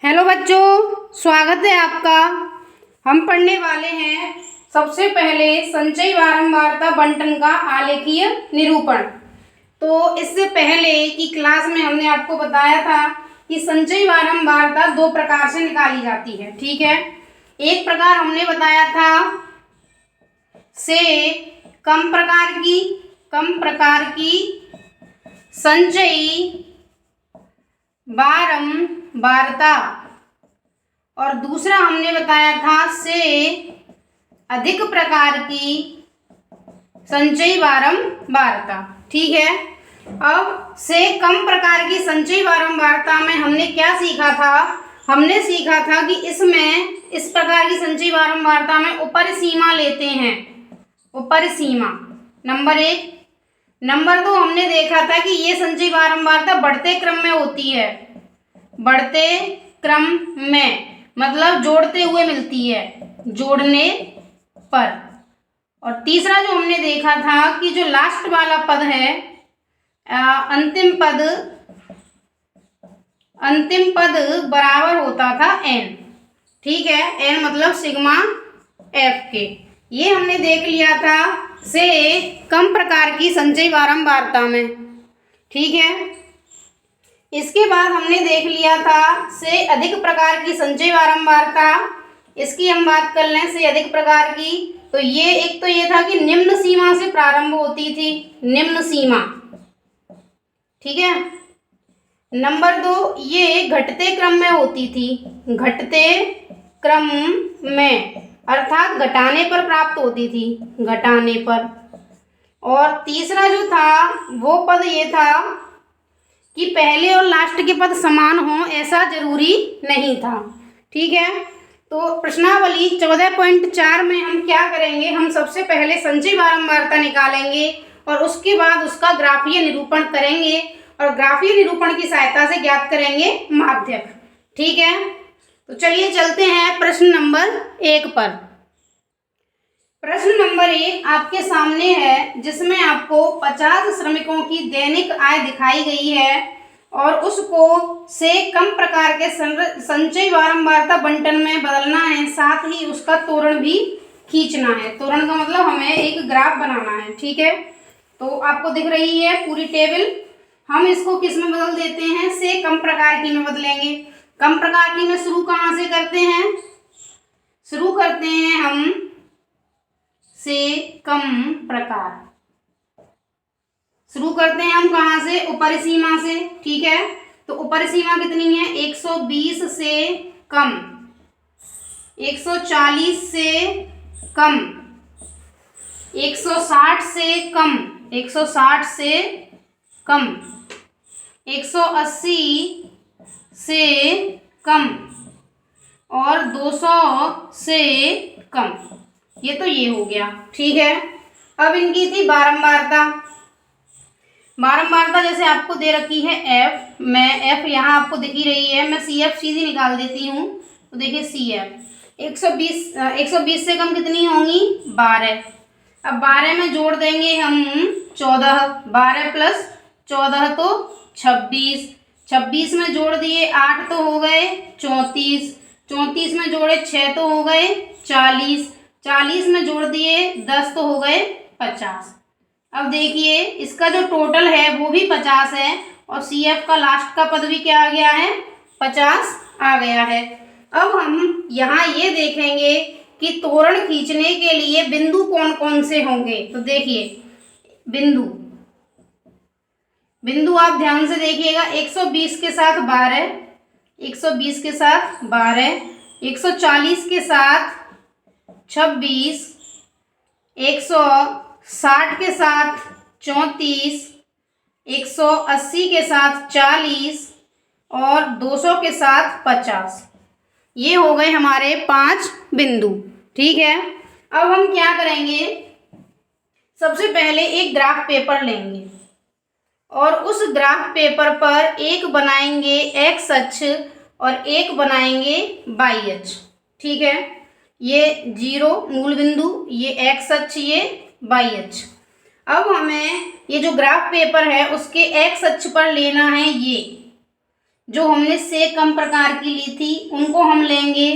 Hello बच्चों, स्वागत है आपका। हम पढ़ने वाले हैं सबसे पहले संचयी बारंबारता बंटन का आलेखीय निरूपण। तो इससे पहले की क्लास में हमने आपको बताया था कि संचयी बारंबारता दो प्रकार से निकाली जाती है। ठीक है, एक प्रकार हमने बताया था से कम प्रकार की संचयी बारंबारता, और दूसरा हमने बताया था से अधिक प्रकार की संचयी बारंबारता। ठीक है, अब से कम प्रकार की संचयी बारंबारता में हमने क्या सीखा था? हमने सीखा था कि इसमें इस प्रकार की संचयी बारंबारता में ऊपर सीमा लेते हैं, ऊपर सीमा नंबर 1। नंबर 2 हमने देखा था कि ये संचयी बारंबारता बढ़ते क्रम में होती है, बढ़ते क्रम में मतलब जोड़ते हुए मिलती है, जोड़ने पर। और तीसरा जो हमने देखा था कि जो लास्ट वाला पद है, अंतिम पद बराबर होता था n। ठीक है, n मतलब सिग्मा f के। ये हमने देख लिया था से कम प्रकार की संचयी बारंबारता में। ठीक है, इसके बाद हमने देख लिया था से अधिक प्रकार की संचयी बारंबारता। इसकी हम बात कर लें से अधिक प्रकार की, तो ये एक तो ये था कि निम्न सीमा से प्रारंभ होती थी, निम्न सीमा। ठीक है, नंबर 2 ये घटते क्रम में होती थी, घटते क्रम में अर्थात घटाने पर प्राप्त होती थी, घटाने पर। और तीसरा जो था वो पद ये था कि पहले और लास्ट के पद समान हों, ऐसा जरूरी नहीं था। ठीक है, तो प्रश्नावली 14.4 में हम क्या करेंगे? हम सबसे पहले संचयी बारंबारता निकालेंगे और उसके बाद उसका ग्राफीय निरूपण करेंगे और ग्राफीय निरूपण की सहायता से ज्ञात करेंगे माध्यक। ठीक है, तो चलिए चलते हैं प्रश्न नंबर 1 पर। प्रश्न नंबर 1 आपके सामने है, जिसमें आपको 50 श्रमिकों की दैनिक आय दिखाई गई है और उसको से कम प्रकार के संचयी बारंबारता बंटन में बदलना है, साथ ही उसका त्वरण भी खींचना है। त्वरण का मतलब हमें एक ग्राफ बनाना है। ठीक है, तो आपको दिख रही है पूरी टेबल। हम इसको किस में बदल देते हैं? से कम प्रकार की में बदलेंगे। कम प्रकार की में शुरू कहाँ से करते हैं? शुरू करते हैं हम से कम प्रकार, शुरू करते हैं हम कहाँ से? ऊपरी सीमा से। ठीक है, तो ऊपरी सीमा कितनी है? 120 से कम, 140 से कम, 160 से कम, 160 से कम, 180 से कम और 200 से कम। ये तो ये हो गया। ठीक है, अब इनकी थी बारंबारता। बारंबारता जैसे आपको दे रखी है f, मैं f यहाँ आपको दिख ही रही है, मैं CF सीधी निकाल देती हूँ। तो देखिए CF 120 से कम कितनी होंगी? 12। अब 12 में जोड़ देंगे हम 14, 12 प्लस 14 तो 26, 26 में जोड़ दिए 8 तो हो गए 34, 34 में जोड़े 6 तो हो गए 40, 40 में जोड़ दिए 10 तो हो गए 50। अब देखिए इसका जो टोटल है वो भी 50 है और CF का लास्ट का पद भी क्या आ गया है? 50 आ गया है। अब हम यहाँ ये देखेंगे कि त्वरण खींचने के लिए बिंदु कौन कौन से होंगे। तो देखिए बिंदु आप ध्यान से देखिएगा। 120 के साथ 12, 120 के साथ 12, 140 के साथ 26, 160 के साथ 34, 180 के साथ 40 और 200 के साथ 50। ये हो गए हमारे 5 बिंदु। ठीक है, अब हम क्या करेंगे? सबसे पहले एक ग्राफ पेपर लेंगे और उस ग्राफ पेपर पर एक बनाएंगे x अक्ष और एक बनाएंगे y अक्ष। ठीक है, ये 0 मूल बिंदु, ये x अक्ष, ये y अक्ष। अब हमें ये जो ग्राफ पेपर है उसके x अक्ष पर लेना है ये जो हमने से कम प्रकार की ली थी उनको हम लेंगे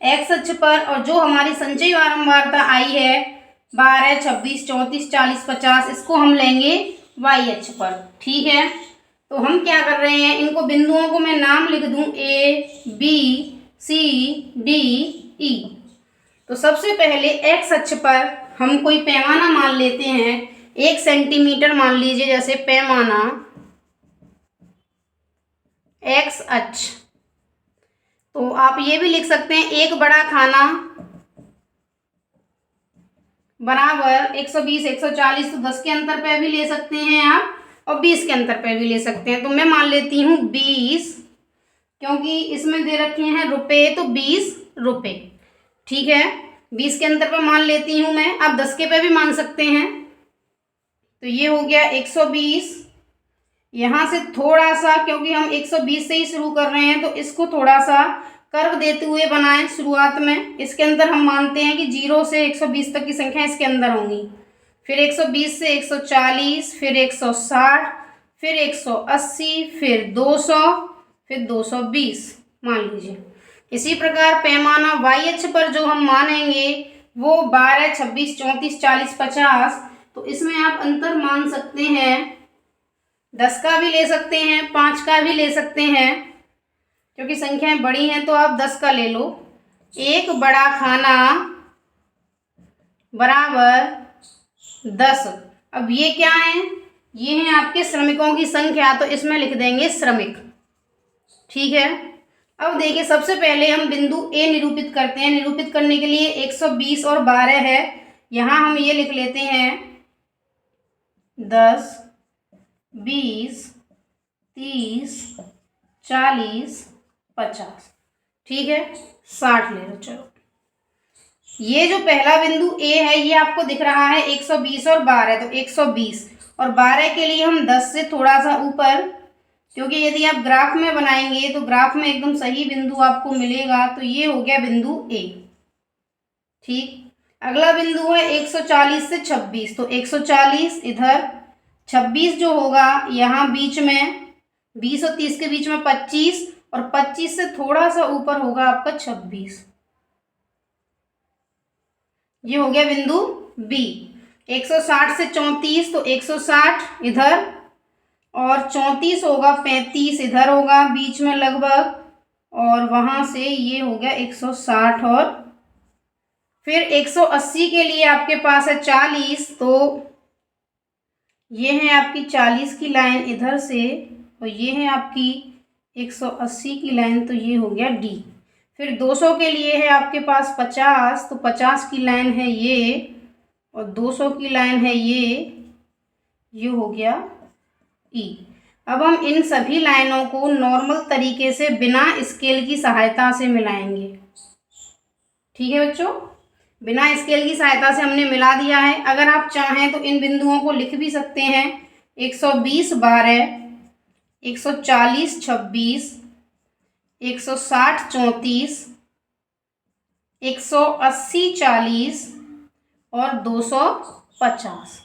एक्स अक्ष पर, और जो हमारी संचयी बारंबारता आई है 12, 26, 34, 40, 50, इसको हम लेंगे वाई अक्ष पर। ठीक है, तो हम क्या कर रहे हैं, इनको बिंदुओं को मैं नाम लिख दूं ए, बी, सी, डी, ई। तो सबसे पहले एक्स अक्ष पर हम कोई पैमाना मान लेते हैं, 1 सेंटीमीटर मान लीजिए, जैसे पैमाना एक्स अक्ष। तो आप ये भी लिख सकते हैं एक बड़ा खाना बराबर 120, 140, तो 10 के अंतर पे भी ले सकते हैं आप, और 20 के अंतर पे भी ले सकते हैं। तो मैं मान लेती हूँ 20, क्योंकि इसमें दे रखे हैं रुपए, तो 20 रुपए। ठीक है, 20 के अंतर पे मान लेती हूँ मैं। आप 10 के पे भी मान सकते हैं। तो ये हो गया 120। यहाँ से थोड़ा सा, क्योंकि हम 120 से ही शुरू कर रहे हैं, तो इसको थोड़ा सा कर्व देते हुए बनाएं शुरुआत में। इसके अंदर हम मानते हैं कि 0 से 120 तक की संख्या इसके अंदर होंगी। फिर 120 से 140, फिर 160, फिर 180, फिर 200, फिर 220 मान लीजिए। इसी प्रकार पैमाना वाई अक्ष पर जो हम मानेंगे वो 12, 26, 34, 40, 50। तो इसमें आप अंतर मान सकते हैं, 10 का भी ले सकते हैं, 5 का भी ले सकते हैं, क्योंकि संख्याएं बड़ी हैं तो आप 10 का ले लो। एक बड़ा खाना बराबर 10। अब ये क्या है, ये हैं आपके श्रमिकों की संख्या, तो इसमें लिख देंगे श्रमिक। ठीक है, अब देखिए सबसे पहले हम बिंदु ए निरूपित करते हैं। निरूपित करने के लिए 120 और 12 है, यहाँ हम ये लिख लेते हैं 10, 20, 30, 40, 50। ठीक है, 60 ले लो। चलो, ये जो पहला बिंदु ए है ये आपको दिख रहा है 120 और 12, तो 120 और 12 के लिए हम 10 से थोड़ा सा ऊपर, क्योंकि यदि आप ग्राफ में बनाएंगे तो ग्राफ में एकदम सही बिंदु आपको मिलेगा। तो ये हो गया बिंदु ए। ठीक, अगला बिंदु है 140 से 26, तो 140 इधर, 26 जो होगा यहाँ बीच में, 20 और 30 के बीच में 25, और 25 से थोड़ा सा ऊपर होगा आपका 26। ये हो गया बिंदु बी। 160 से 34, तो 160 इधर, और 34 होगा, 35 इधर होगा बीच में लगभग, और वहां से ये हो गया 160। और फिर 180 के लिए आपके पास है 40, तो ये है आपकी 40 की लाइन इधर से, और ये है आपकी 180 की लाइन, तो ये हो गया डी। फिर 200 के लिए है आपके पास 50, तो 50 की लाइन है ये, और 200 की लाइन है ये हो गया ई। अब हम इन सभी लाइनों को नॉर्मल तरीके से बिना स्केल की सहायता से मिलाएंगे। ठीक है बच्चों, बिना स्केल की सहायता से हमने मिला दिया है। अगर आप चाहें तो इन बिंदुओं को लिख भी सकते हैं, 120 12, 140 26, 160 34, 180 40 और 250।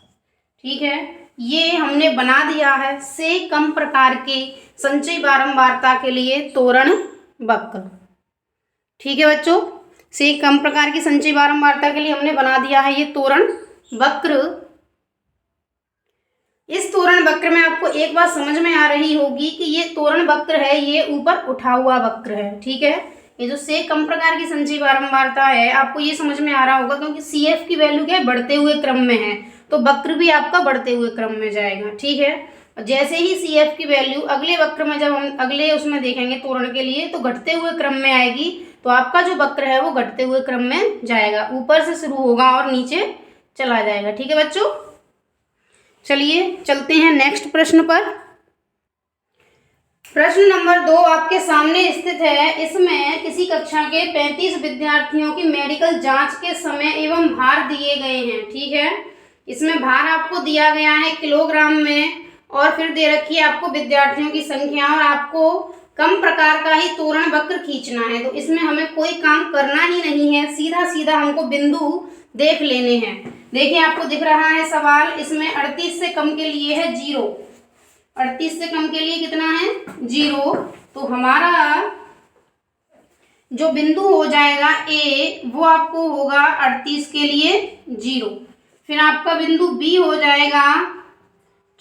ठीक है, ये हमने बना दिया है से कम प्रकार के संचयी बारंबारता के लिए तोरण वक्र। ठीक है बच्चों, से कम प्रकार की संचयी बारंबारता के लिए हमने बना दिया है ये तोरण वक्र। इस तोरण वक्र में आपको एक बात समझ में आ रही होगी कि ये तोरण वक्र है, ये ऊपर उठा हुआ वक्र है। ठीक है, ये जो से कम प्रकार की संचयी बारंबारता है आपको ये समझ में आ रहा होगा, क्योंकि सी एफ की वैल्यू क्या है, बढ़ते हुए क्रम में है, तो वक्र भी आपका बढ़ते हुए क्रम में जाएगा। ठीक है, जैसे ही सी एफ की वैल्यू अगले वक्र में, जब हम अगले उसमें देखेंगे तोरण के लिए, तो घटते हुए क्रम में आएगी, तो आपका जो वक्र है वो घटते हुए क्रम में जाएगा, ऊपर से शुरू होगा और नीचे चला जाएगा। ठीक है बच्चों, चलिए चलते हैं नेक्स्ट प्रश्न पर। प्रश्न नंबर 2 आपके सामने स्थित है। इसमें किसी कक्षा के 35 विद्यार्थियों की मेडिकल जांच के समय एवं भार दिए गए हैं। ठीक है, इसमें भार आपको दिया गया है किलोग्राम में, और फिर दे रखी है आपको विद्यार्थियों की संख्या, और आपको कम प्रकार का ही तोरण वक्र खींचना है। तो इसमें हमें कोई काम करना ही नहीं है, सीधा सीधा हमको बिंदु देख लेने हैं। देखिए आपको दिख रहा है सवाल, इसमें 38 से कम के लिए है 0, 38 से कम के लिए कितना है 0, तो हमारा जो बिंदु हो जाएगा ए, वो आपको होगा 38 के लिए 0। फिर आपका बिंदु बी हो जाएगा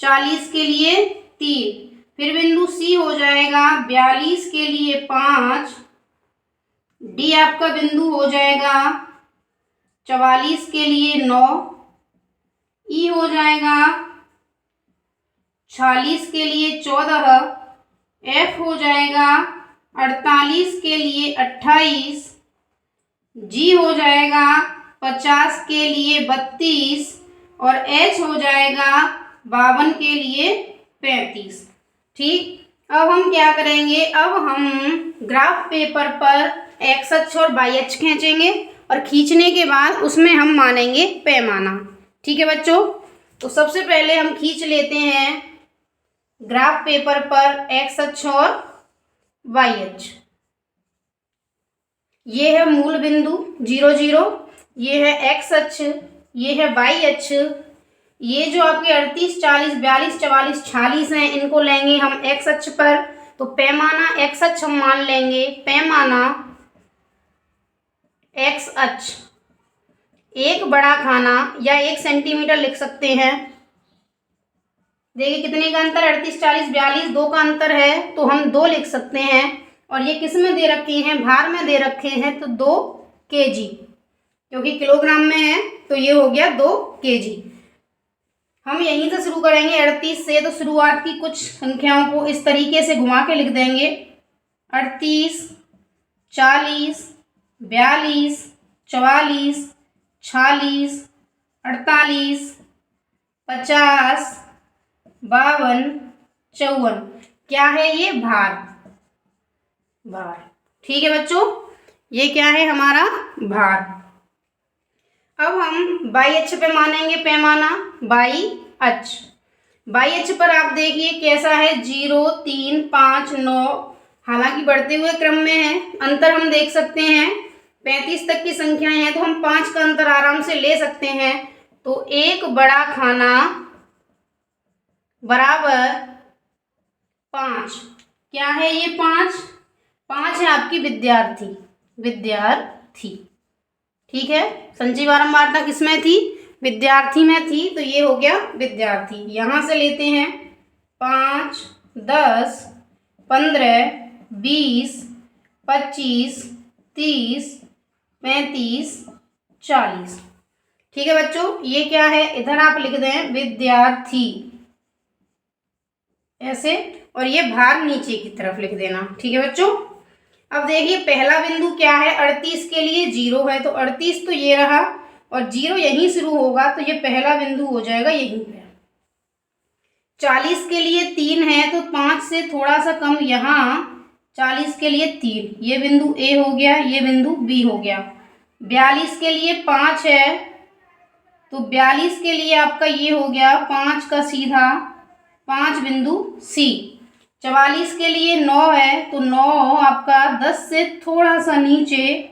40 के लिए 3। फिर बिंदु सी हो जाएगा 42 के लिए 5। डी आपका बिंदु हो जाएगा 44 के लिए 9। ई हो जाएगा 46 के लिए 14। एफ हो जाएगा 48 के लिए 28। जी हो जाएगा 50 के लिए 32 और एच हो जाएगा 52 के लिए 35। ठीक, अब हम क्या करेंगे, अब हम ग्राफ पेपर पर एक्स अक्ष और वाई अक्ष खींचेंगे और खींचने के बाद उसमें हम मानेंगे पैमाना। ठीक है बच्चों, तो सबसे पहले हम खींच लेते हैं ग्राफ पेपर पर एक्स अक्ष और वाई अक्ष। ये है मूल बिंदु 0 0, ये है एक्स अक्ष, ये है वाई अक्ष। ये जो आपके 38 40 42 44 46 हैं, इनको लेंगे हम एक्स अक्ष पर। तो पैमाना एक्स अक्ष हम मान लेंगे, पैमाना एक्स अक्ष। एक बड़ा खाना या 1 सेंटीमीटर लिख सकते हैं। देखिए कितने का अंतर, 38 40 42, 2 का अंतर है, तो हम 2 लिख सकते हैं। और ये किस में दे रखे हैं, भार में दे रखे हैं, तो 2 kg, क्योंकि किलोग्राम में है तो ये हो गया 2 kg। हम यहीं से शुरू करेंगे 38 से, तो शुरुआत की कुछ संख्याओं को इस तरीके से घुमा के लिख देंगे। 38 40 42 44 46 48 50 52 54। क्या है ये, भार। ठीक है बच्चों, ये क्या है हमारा भार। अब हम वाई अक्ष पे मानेंगे पैमाना, वाई अक्ष। वाई अक्ष पर आप देखिए कैसा है, 0 3 5 9, हालांकि बढ़ते हुए क्रम में है। अंतर हम देख सकते हैं, 35 तक की संख्याएं हैं, तो हम 5 का अंतर आराम से ले सकते हैं। तो एक बड़ा खाना बराबर 5। क्या है ये, 5 है आपकी विद्यार्थी। ठीक है, संचयी बारंबारता किसमें थी, विद्यार्थी में थी, तो ये हो गया विद्यार्थी। यहां से लेते हैं 5 10 15 20 25 30 35 40। ठीक है बच्चों, ये क्या है, इधर आप लिख दें विद्यार्थी ऐसे, और ये भार नीचे की तरफ लिख देना। ठीक है बच्चों, अब देखिए पहला बिंदु क्या है, 38 के लिए 0 है, तो 38 तो ये रहा और 0 यहीं शुरू होगा, तो ये पहला बिंदु हो जाएगा यहीं पे। 40 के लिए 3 है, तो 5 से थोड़ा सा कम यहाँ 40 के लिए 3, ये बिंदु ए हो गया, ये बिंदु बी हो गया। 42 के लिए 5 है, तो 42 के लिए आपका ये हो गया 5 का सीधा 5 बिंदु सी। 44 के लिए 9 है, तो 9 आपका 10 से थोड़ा सा नीचे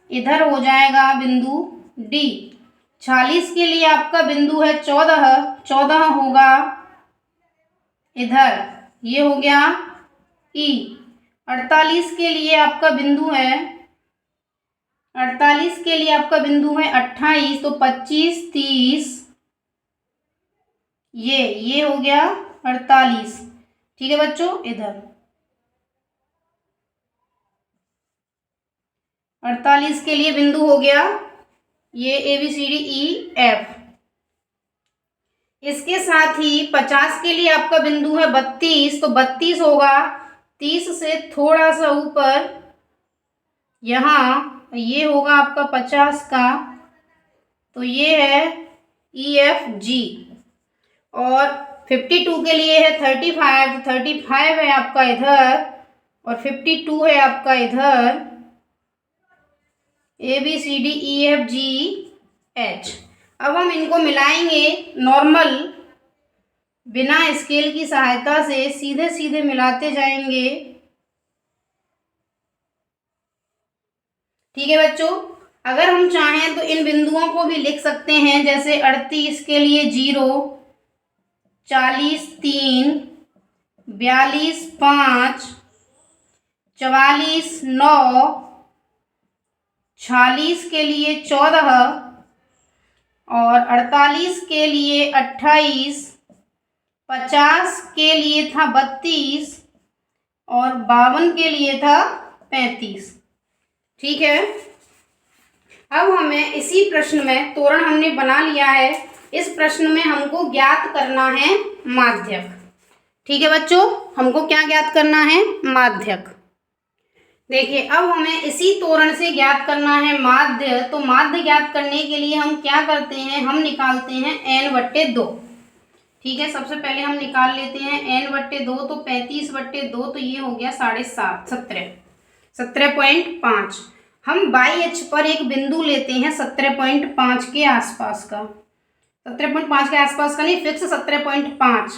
इधर हो जाएगा बिंदु डी। 46 के लिए आपका बिंदु है 14 होगा इधर, ये हो गया ई। 48 के लिए आपका बिंदु है 28, तो 25 30, ये हो गया 48। ठीक है बच्चों, इधर 48 के लिए बिंदु हो गया ये ABCDEF। इसके साथ ही 50 के लिए आपका बिंदु है 32, तो 32 होगा 30 से थोड़ा सा ऊपर, यहाँ ये होगा आपका 50 का, तो ये है EFG। और 52 के लिए है 35, तो 35 है आपका इधर और 52 है आपका इधर, ABCDEFGH। अब हम इनको मिलाएंगे नॉर्मल, बिना स्केल की सहायता से सीधे सीधे मिलाते जाएंगे। ठीक है बच्चों, अगर हम चाहें तो इन बिंदुओं को भी लिख सकते हैं, जैसे 38 के लिए 0, 40 3, 42 5, 44, 9, 46 के लिए 14 और 48 के लिए 28, 50 के लिए था 32 और 52 के लिए था 35। ठीक है, अब हमें इसी प्रश्न में तोरण हमने बना लिया है। इस प्रश्न में हमको ज्ञात करना है माध्यक। ठीक है बच्चों, हमको क्या ज्ञात करना है? माध्यक। देखिए, अब हमें इसी तोरण से ज्ञात करना है माध्य। तो माध्य ज्ञात करने के लिए हम क्या करते हैं? हम निकालते हैं n/2। ठीक है, सबसे पहले हम निकाल लेते हैं n/2। तो 35/2 तो ये हो गया 7.5, 17.5। हम बाई एच पर एक बिंदु लेते हैं 17.5 के आसपास का, 17.5 के आसपास का नहीं, फिक्स 17.5,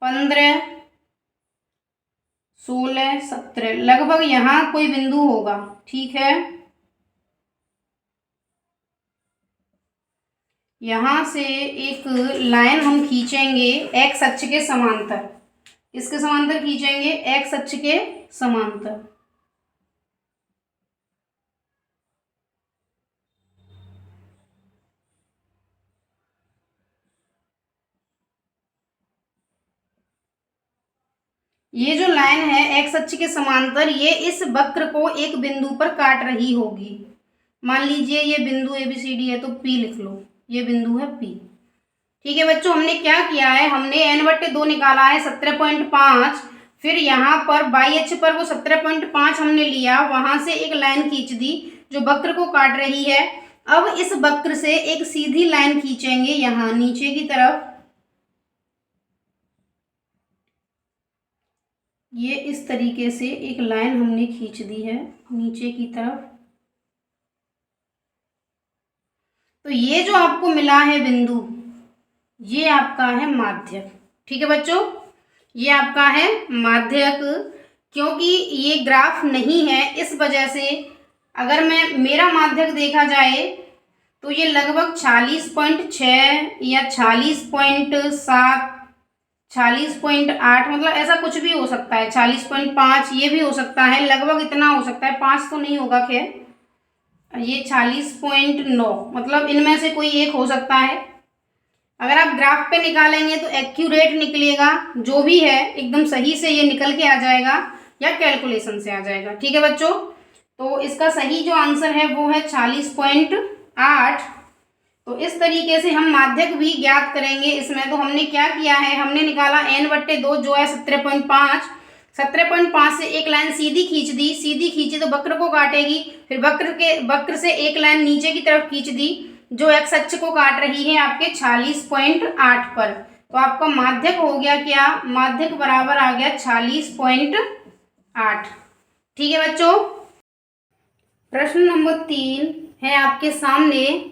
15, 16, 17 लगभग यहाँ कोई बिंदु होगा। ठीक है, यहाँ से एक लाइन हम खींचेंगे एक्स अक्ष के समांतर। किसके समांतर खींचेंगे? एक्स अक्ष के समांतर। ये जो लाइन है एक्स अक्ष के समांतर, ये इस वक्र को एक बिंदु पर काट रही होगी। मान लीजिए ये बिंदु ABCD है, तो P लिख लो, ये बिंदु है P। ठीक है बच्चों, हमने क्या किया है? हमने n/2 निकाला है 17.5, फिर यहाँ पर बाई एच पर वो 17.5 हमने लिया, वहां से एक लाइन खींच दी जो वक्र को काट रही है। अब इस वक्र से एक सीधी लाइन खींचेंगे यहाँ नीचे की तरफ। ये इस तरीके से एक लाइन हमने खींच दी है नीचे की तरफ। तो ये जो आपको मिला है बिंदु, ये आपका है माध्यक। ठीक है बच्चों, ये आपका है माध्यक। क्योंकि ये ग्राफ नहीं है, इस वजह से अगर मेरा माध्यक देखा जाए तो ये लगभग 46.6 या 46.7, 46.8, मतलब ऐसा कुछ भी हो सकता है। 40.5 ये भी हो सकता है, लगभग इतना हो सकता है, 5 तो नहीं होगा खैर। ये 40.9, मतलब इनमें से कोई एक हो सकता है। अगर आप ग्राफ पे निकालेंगे तो एक्यूरेट निकलेगा, जो भी है एकदम सही से ये निकल के आ जाएगा या कैलकुलेशन से आ जाएगा। ठीक है बच्चों, तो इसका सही जो आंसर है वो है 40.8। तो इस तरीके से हम माध्यक भी ज्ञात करेंगे इसमें। तो हमने क्या किया है? हमने निकाला n/2 जो है 17.5। 17.5 से एक लाइन सीधी खींच दी, सीधी खींची तो वक्र को काटेगी, फिर वक्र से एक लाइन नीचे की तरफ खींच दी जो एक्स अक्ष को काट रही है आपके 40.8 पर। तो आपका माध्यक हो गया क्या? माध्यक बराबर आ गया 40.8। ठीक है बच्चों, प्रश्न नंबर 3 है आपके सामने।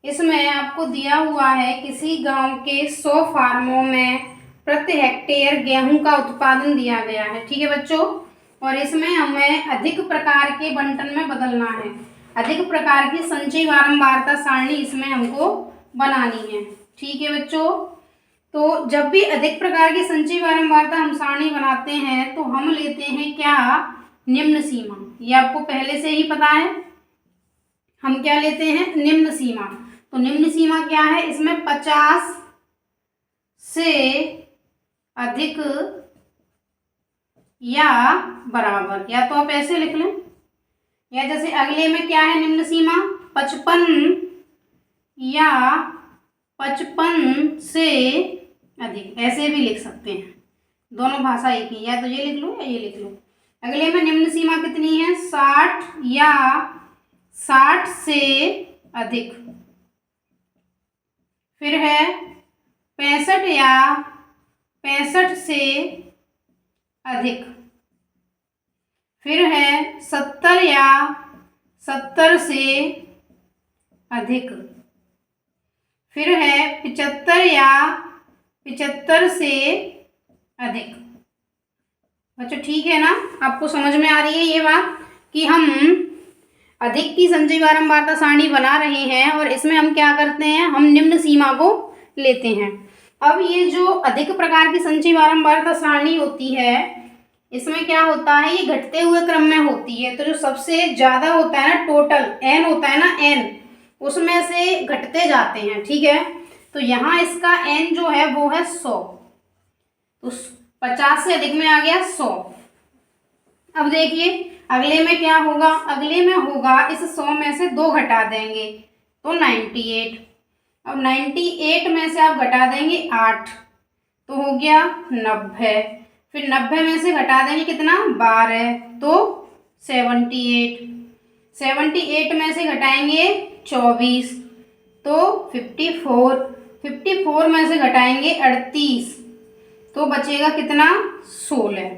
इसमें आपको दिया हुआ है किसी गांव के 100 फार्मों में प्रति हेक्टेयर गेहूं का उत्पादन दिया गया है। ठीक है बच्चों, और इसमें हमें अधिक प्रकार के बंटन में बदलना है। अधिक प्रकार की संचयी बारंबारता सारणी इसमें हमको बनानी है। ठीक है बच्चों, तो जब भी अधिक प्रकार की संचयी बारंबारता हम सारणी बनाते हैं तो हम लेते हैं क्या? निम्न सीमा। ये आपको पहले से ही पता है, हम क्या लेते हैं? निम्न सीमा। तो निम्न सीमा क्या है? इसमें 50 से अधिक या बराबर, या तो आप ऐसे लिख लें, या जैसे अगले में क्या है निम्न सीमा? 55 या 55 से अधिक, ऐसे भी लिख सकते हैं। दोनों भाषा एक ही, या तो ये लिख लो या ये लिख लो। अगले में निम्न सीमा कितनी है? 60 या 60 से अधिक। फिर है 65 या 65 से अधिक। फिर है 70 या 70 से अधिक। फिर है 75 या 75 से अधिक। बच्चों ठीक है ना? आपको समझ में आ रही है ये बात कि हम अधिक की संचयी बारंबारता सारणी बना रहे हैं और इसमें हम क्या करते हैं? हम निम्न सीमा को लेते हैं। अब ये जो अधिक प्रकार की संचयी बारंबारता सारणी होती है, इसमें क्या होता है, ये घटते हुए क्रम में होती है। तो जो सबसे ज़्यादा होता है ना, टोटल एन होता है ना, एन उसमें से घटते जाते हैं। ठीक है, तो यहाँ इसका एन जो है वो है 100, तो 50 से अधिक में आ गया 100। अब देखिए अगले में क्या होगा, अगले में होगा इस 100 में से 2 घटा देंगे तो 98। अब 98 में से आप घटा देंगे 8 तो हो गया 90। फिर 90 में से घटा देंगे कितना, 12 तो 78। 78 में से घटाएंगे 24 तो 54। 54 में से घटाएंगे 38 तो बचेगा कितना, 16।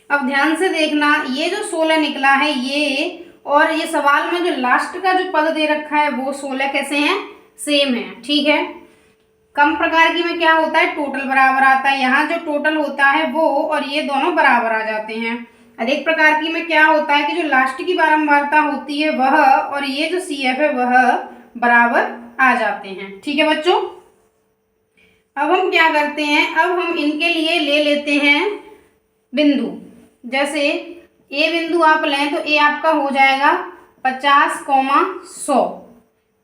अब ध्यान से देखना, ये जो 16 निकला है ये, और ये सवाल में जो लास्ट का जो पद दे रखा है वो 16 कैसे हैं, सेम है। ठीक है, कम प्रकार की में क्या होता है, टोटल बराबर आता है। यहाँ जो टोटल होता है वो और ये दोनों बराबर आ जाते हैं। अधिक प्रकार की में क्या होता है कि जो लास्ट की बारंबारता होती है वह और ये जो CF है वह बराबर आ जाते हैं। ठीक है बच्चों, अब हम क्या करते हैं, अब हम इनके लिए ले लेते हैं बिंदु। जैसे ए बिंदु आप लें तो ए आपका हो जाएगा 50, 100।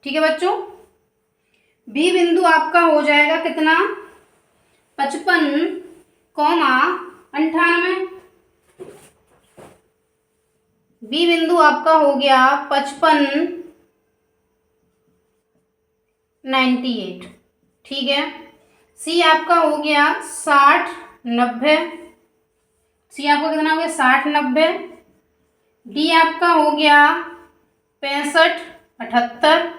ठीक है बच्चों, बी बिंदु आपका हो जाएगा कितना, 55, 98। बी बिंदु आपका हो गया 55, 98। ठीक है, सी आपका हो गया 60, 90। सी आपका कितना हो गया, 60, 90। डी आपका हो गया 65, 78।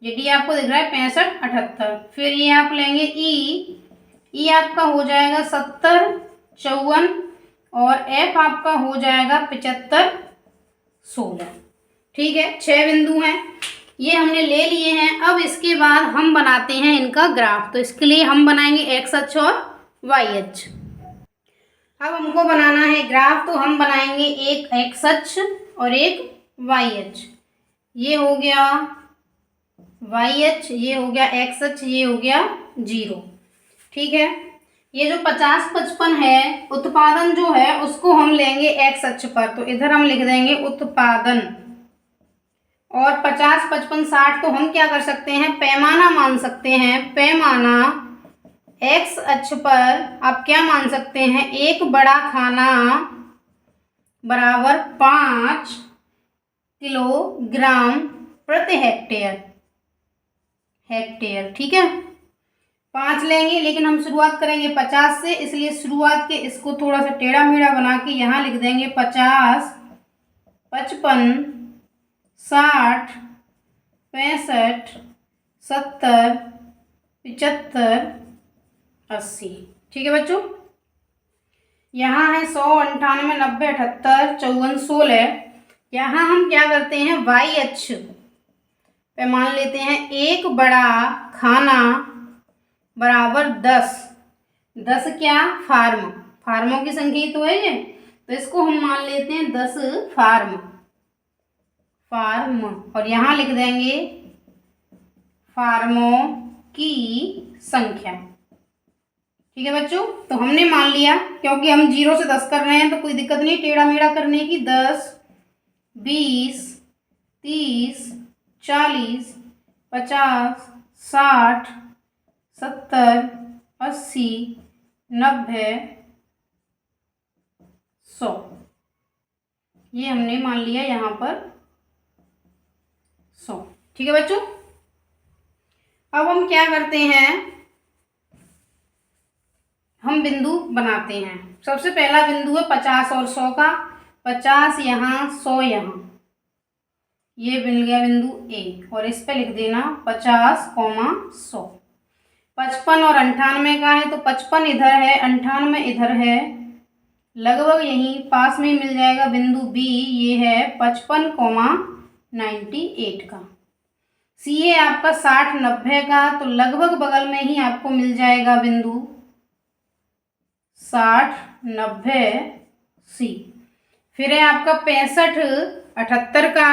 ये डी आपको दिख रहा है 65, 78। फिर ये आप लेंगे ई आपका हो जाएगा 70, 54 और एफ आपका हो जाएगा 75, 16। ठीक है, 6 बिंदु हैं, ये हमने ले लिए हैं। अब इसके बाद हम बनाते हैं इनका ग्राफ। तो इसके लिए हम बनाएंगे एक्स अक्ष और वाई अक्ष। अब हमको बनाना है ग्राफ, तो हम बनाएंगे एक एक्स अक्ष और एक वाई अक्ष। ये हो गया वाई अक्ष, ये हो गया एक्स अक्ष, ये हो गया 0। ठीक है, ये जो 50, 55 है, उत्पादन जो है उसको हम लेंगे एक्स अक्ष पर, तो इधर हम लिख देंगे उत्पादन। और 50, 55, 60 तो हम क्या कर सकते हैं, पैमाना मान सकते हैं। पैमाना एक्स अक्ष पर आप क्या मान सकते हैं, एक बड़ा खाना बराबर 5 किलोग्राम प्रति हेक्टेयर। ठीक है, 5 लेंगे, लेकिन हम शुरुआत करेंगे 50 से, इसलिए शुरुआत के इसको थोड़ा सा टेढ़ा मेढ़ा बना के यहाँ लिख देंगे 50, 55, 60, 65, 70, 75, 80। ठीक है बच्चों, यहाँ है 100, 98, 90, 78, 54, 16। यहाँ हम क्या करते हैं, वाई अक्ष पे मान लेते हैं एक बड़ा खाना बराबर 10। 10 क्या, फार्मों की संख्या तो है ये, तो इसको हम मान लेते हैं 10 फार्म। और यहाँ लिख देंगे फार्मों की संख्या। ठीक है बच्चों, तो हमने मान लिया, क्योंकि हम 0 से 10 कर रहे हैं तो कोई दिक्कत नहीं टेढ़ा मेढ़ा करने की। 10, 20, 30, 40, 50, 60, 70, 80, 90, 100। ये हमने मान लिया यहाँ पर 100। ठीक है बच्चों, अब हम क्या करते हैं, हम बिंदु बनाते हैं। सबसे पहला बिंदु है 50 और 100 का। 50 यहाँ, 100 यहाँ, ये मिल गया बिंदु ए, और इस पे लिख देना 50, 100। 55 और 98 का है, तो 55 इधर है, 98 इधर है, लगभग यहीं पास में मिल जाएगा बिंदु बी, ये है 55, 98 का। सी है आपका 60, 90 का, तो लगभग बगल में ही आपको मिल जाएगा बिंदु 60, 90 सी। फिर है आपका 65, 78 का,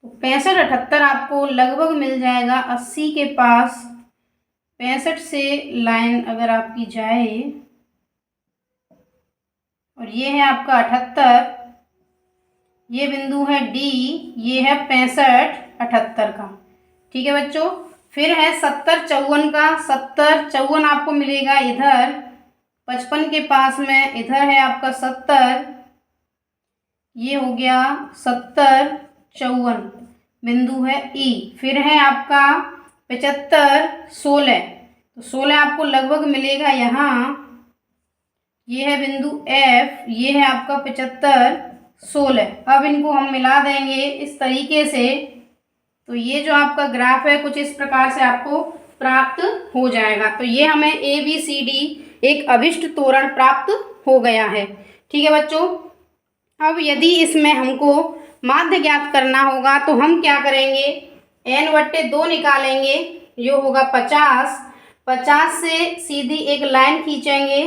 तो 65, 78 आपको लगभग मिल जाएगा 80 के पास। 65 से लाइन अगर आपकी जाए और ये है आपका 78, ये बिंदु है डी, ये है 65 78 का। ठीक है बच्चों। फिर है 70 54 का। 70 54 आपको मिलेगा इधर 55 के पास में, इधर है आपका 70, ये हो गया 70 54 बिंदु है ई। फिर है आपका 75 16, तो 16 आपको लगभग मिलेगा यहाँ, ये है बिंदु एफ, ये है आपका 75 16। अब इनको हम मिला देंगे इस तरीके से, तो ये जो आपका ग्राफ है कुछ इस प्रकार से आपको प्राप्त हो जाएगा। तो ये हमें ए बी सी डी एक अभिष्ट त्वरण प्राप्त हो गया है। ठीक है बच्चों। अब यदि इसमें हमको माध्य ज्ञात करना होगा तो हम क्या करेंगे, n/2 निकालेंगे, जो होगा 50। 50 से सीधी एक लाइन खींचेंगे।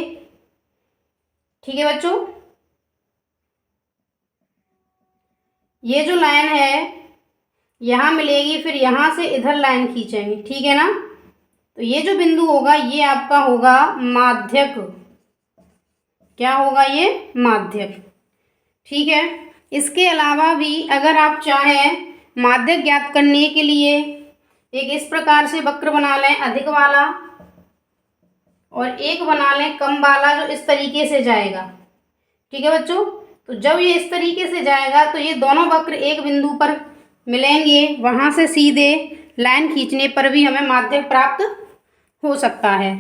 ठीक है बच्चों। ये जो लाइन है यहाँ मिलेगी, फिर यहाँ से इधर लाइन खींचेंगे। ठीक है ना। तो ये जो बिंदु होगा ये आपका होगा माध्यक। क्या होगा, ये माध्यक। ठीक है। इसके अलावा भी अगर आप चाहें माध्यक ज्ञात करने के लिए एक इस प्रकार से वक्र बना लें, अधिक वाला, और एक बना लें कम वाला, जो इस तरीके से जाएगा। ठीक है बच्चों। तो जब ये इस तरीके से जाएगा तो ये दोनों वक्र एक बिंदु पर मिलेंगे, वहाँ से सीधे लाइन खींचने पर भी हमें माध्यक प्राप्त हो सकता है।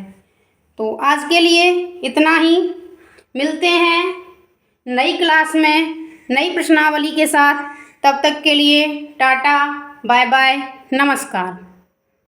तो आज के लिए इतना ही। मिलते हैं नई क्लास में नई प्रश्नावली के साथ। तब तक के लिए टाटा, बाय बाय, नमस्कार।